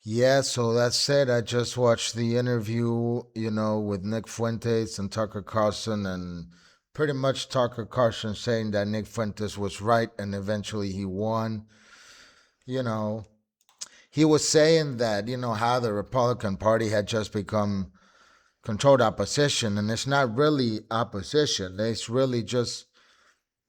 Yeah, so that's it. I just watched the interview, with Nick Fuentes and Tucker Carlson, and pretty much Tucker Carlson saying that Nick Fuentes was right and eventually he won. You know, he was saying that, how the Republican Party had just become controlled opposition, and it's not really opposition. It's really just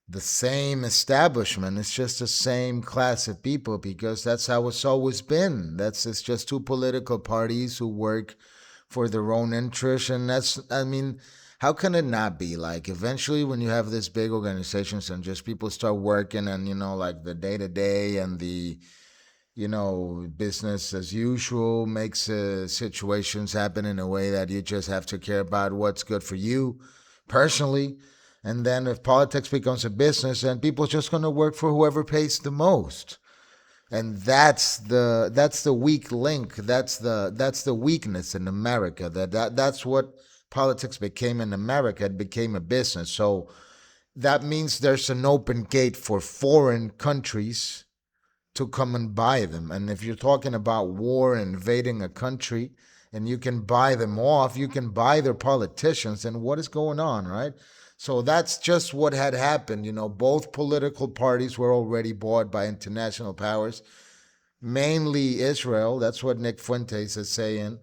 the same establishment. It's just the same class of people because that's how it's always been. It's just two political parties who work for their own interest, and how can it not be? Like eventually, when you have these big organizations and just people start working, and like the day to day and the business as usual makes situations happen in a way that you just have to care about what's good for you personally. And then if politics becomes a business, then people are just going to work for whoever pays the most. And that's the weak link. That's the weakness in America. That's what politics became in America. It became a business. So that means there's an open gate for foreign countries to come and buy them. And if you're talking about war invading a country and you can buy them off, you can buy their politicians, and what is going on, right? So that's just what had happened. Both political parties were already bought by international powers, mainly Israel. That's what Nick Fuentes is saying.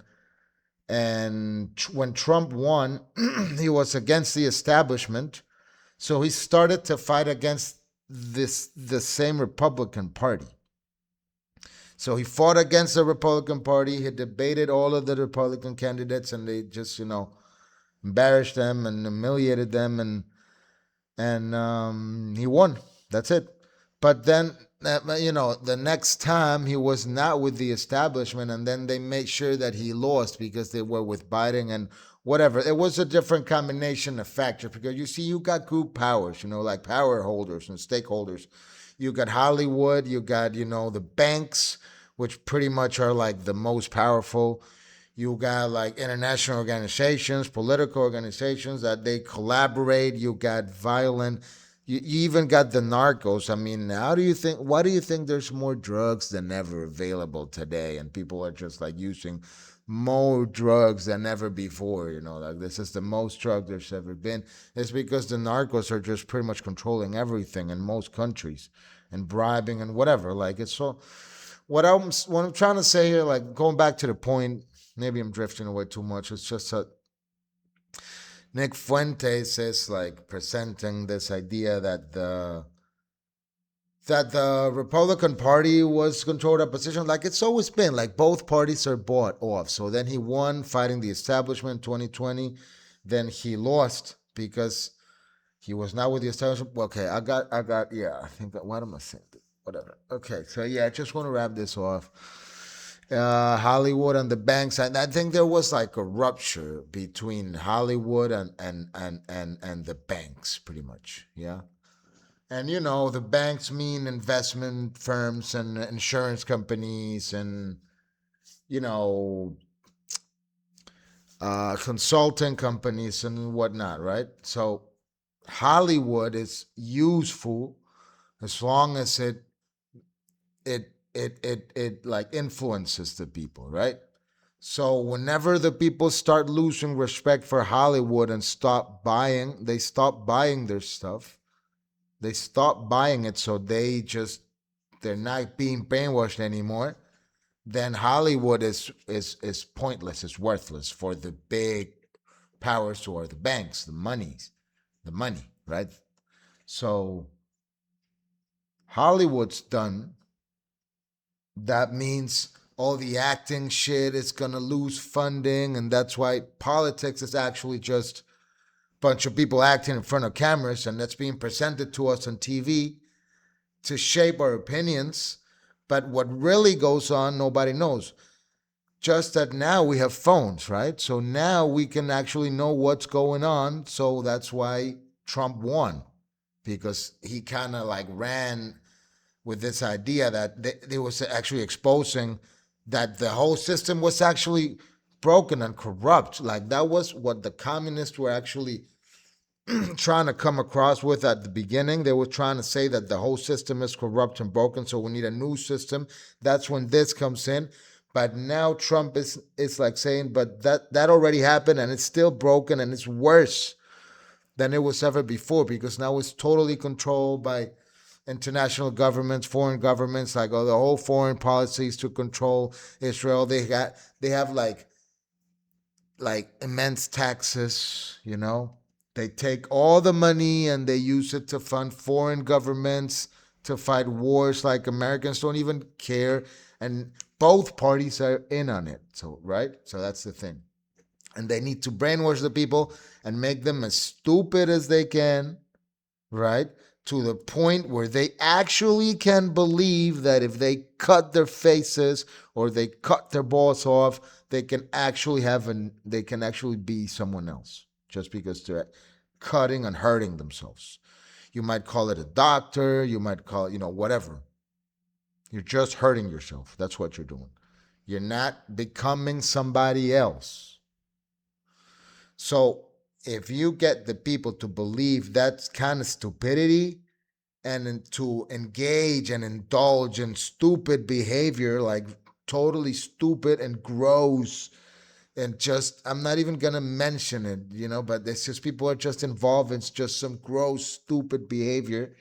And when Trump won, he was against the establishment. So he started to fight against the same Republican Party. So he fought against the Republican Party. He debated all of the Republican candidates, and they just, embarrassed them and humiliated them, and he won. That's it. But then, the next time he was not with the establishment, and then they made sure that he lost because they were with Biden and whatever. It was a different combination of factors because you see, you got group powers, like power holders and stakeholders. You got Hollywood, you got, the banks, which pretty much are like the most powerful. You got like international organizations, political organizations that they collaborate. You got violent. You even got the narcos. I mean, why do you think there's more drugs than ever available today? And people are just like using more drugs than ever before. Like this is the most drug there's ever been. It's because the narcos are just pretty much controlling everything in most countries and bribing and whatever. Like it's so. What I'm trying to say here, like going back to the point, maybe I'm drifting away too much. It's just that Nick Fuentes is like presenting this idea that the Republican Party was controlled opposition, like it's always been. Like both parties are bought off. So then he won fighting the establishment 2020. Then he lost because he was not with the establishment. Okay, yeah, I think that, what am I saying? Whatever. Okay, so yeah, I just want to wrap this off. Hollywood and the banks, and I think there was like a rupture between Hollywood and the banks, pretty much. Yeah. And the banks mean investment firms and insurance companies and you know consulting companies and whatnot, right? So Hollywood is useful as long as it like influences the people, right? So whenever the people start losing respect for Hollywood and they stop buying their stuff. They stop buying it, so they're not being brainwashed anymore. Then Hollywood is pointless, is worthless for the big powers or the banks, the money, right? So Hollywood's done. That means all the acting shit is gonna lose funding, and that's why politics is actually just a bunch of people acting in front of cameras, and that's being presented to us on TV to shape our opinions. But what really goes on, nobody knows. Just that now we have phones, right? So now we can actually know what's going on. So that's why Trump won, because he kind of like ran with this idea that they was actually exposing that the whole system was actually broken and corrupt. Like that was what the communists were actually trying to come across with at the beginning. They were trying to say that the whole system is corrupt and broken, so we need a new system. That's when this comes in. But now Trump is like saying, but that already happened and it's still broken and it's worse than it was ever before because now it's totally controlled by international governments, foreign governments, like the whole foreign policies to control Israel. They have like immense taxes, you know. They take all the money and they use it to fund foreign governments to fight wars like Americans don't even care and both parties are in on it. So, right? So that's the thing. And they need to brainwash the people and make them as stupid as they can, right? To the point where they actually can believe that if they cut their faces or they cut their balls off, they can actually be someone else just because they're cutting and hurting themselves. You might call it a doctor, you might call it, whatever. You're just hurting yourself. That's what you're doing. You're not becoming somebody else. So if you get the people to believe that kind of stupidity and to engage and indulge in stupid behavior, like totally stupid and gross, and just, I'm not even gonna mention it, but it's just people are just involved in just some gross, stupid behavior.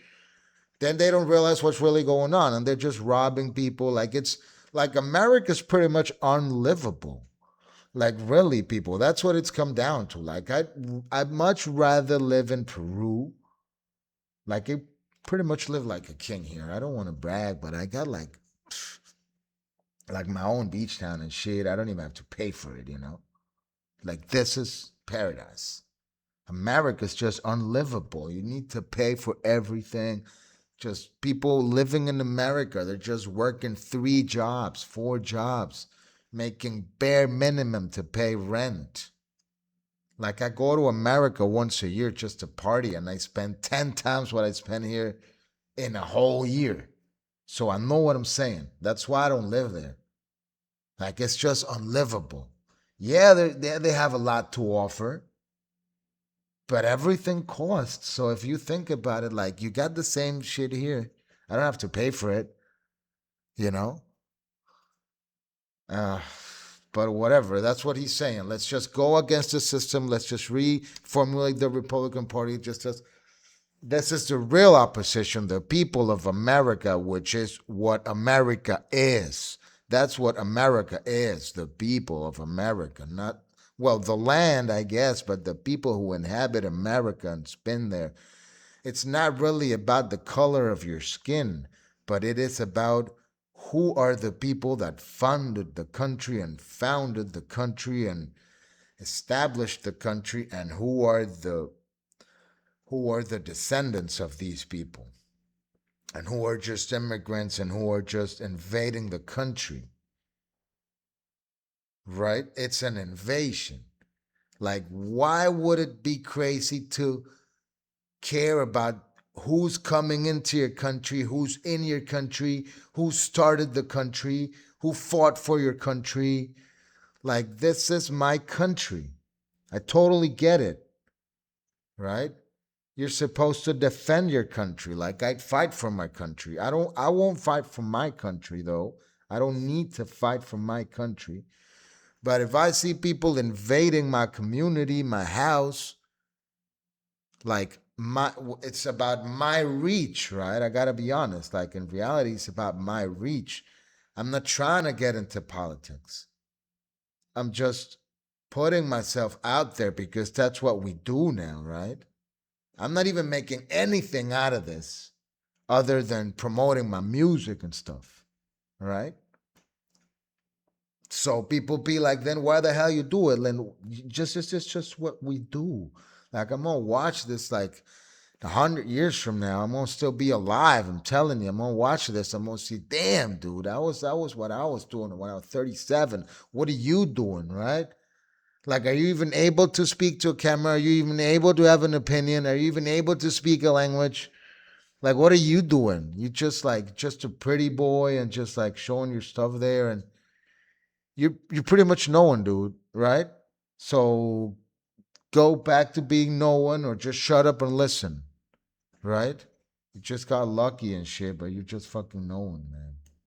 Then they don't realize what's really going on and they're just robbing people. Like it's like America's pretty much unlivable. Like really, people, that's what it's come down to. Like I'd much rather live in Peru. Like I pretty much live like a king here. I don't want to brag, but I got like my own beach town and shit. I don't even have to pay for it. Like this is paradise. America's just unlivable. You need to pay for everything. Just people living in America, they're just working 3 jobs, 4 jobs, making bare minimum to pay rent. Like I go to America once a year just to party and I spend 10 times what I spend here in a whole year. So I know what I'm saying. That's why I don't live there. Like it's just unlivable. Yeah, they have a lot to offer, but everything costs. So if you think about it, like you got the same shit here. I don't have to pay for it, you know? Uh, but whatever, that's what he's saying. Let's just go against the system. Let's just reformulate the Republican Party. Just as this is the real opposition, the people of America, which is what America is. That's what America is, the people of America, not, well, the land, I guess, but the people who inhabit America and spend there. It's not really about the color of your skin, but it is about who are the people that funded the country and founded the country and established the country, and who are the descendants of these people, and who are just immigrants and who are just invading the country. Right? It's an invasion. Like, why would it be crazy to care about who's coming into your country, who's in your country, who started the country, who fought for your country? Like, this is my country. I totally get it, right? You're supposed to defend your country. Like, I'd fight for my country. I won't fight for my country though. I don't need to fight for my country. But if I see people invading my community, my house, like it's about my reach, right? I got to be honest. Like in reality, it's about my reach. I'm not trying to get into politics. I'm just putting myself out there because that's what we do now, right? I'm not even making anything out of this other than promoting my music and stuff, right? So people be like, then why the hell you do it? Then just what we do. Like I'm gonna watch this like 100 years from now. I'm gonna still be alive. I'm telling you, I'm gonna watch this. I'm gonna see, damn, dude, that was what I was doing when I was 37. What are you doing, right? Like, are you even able to speak to a camera? Are you even able to have an opinion? Are you even able to speak a language? Like, what are you doing? You just a pretty boy and just like showing your stuff there, and you're pretty much no one, dude, right? So go back to being no one or just shut up and listen, right? You just got lucky and shit, but you're just fucking no one, man.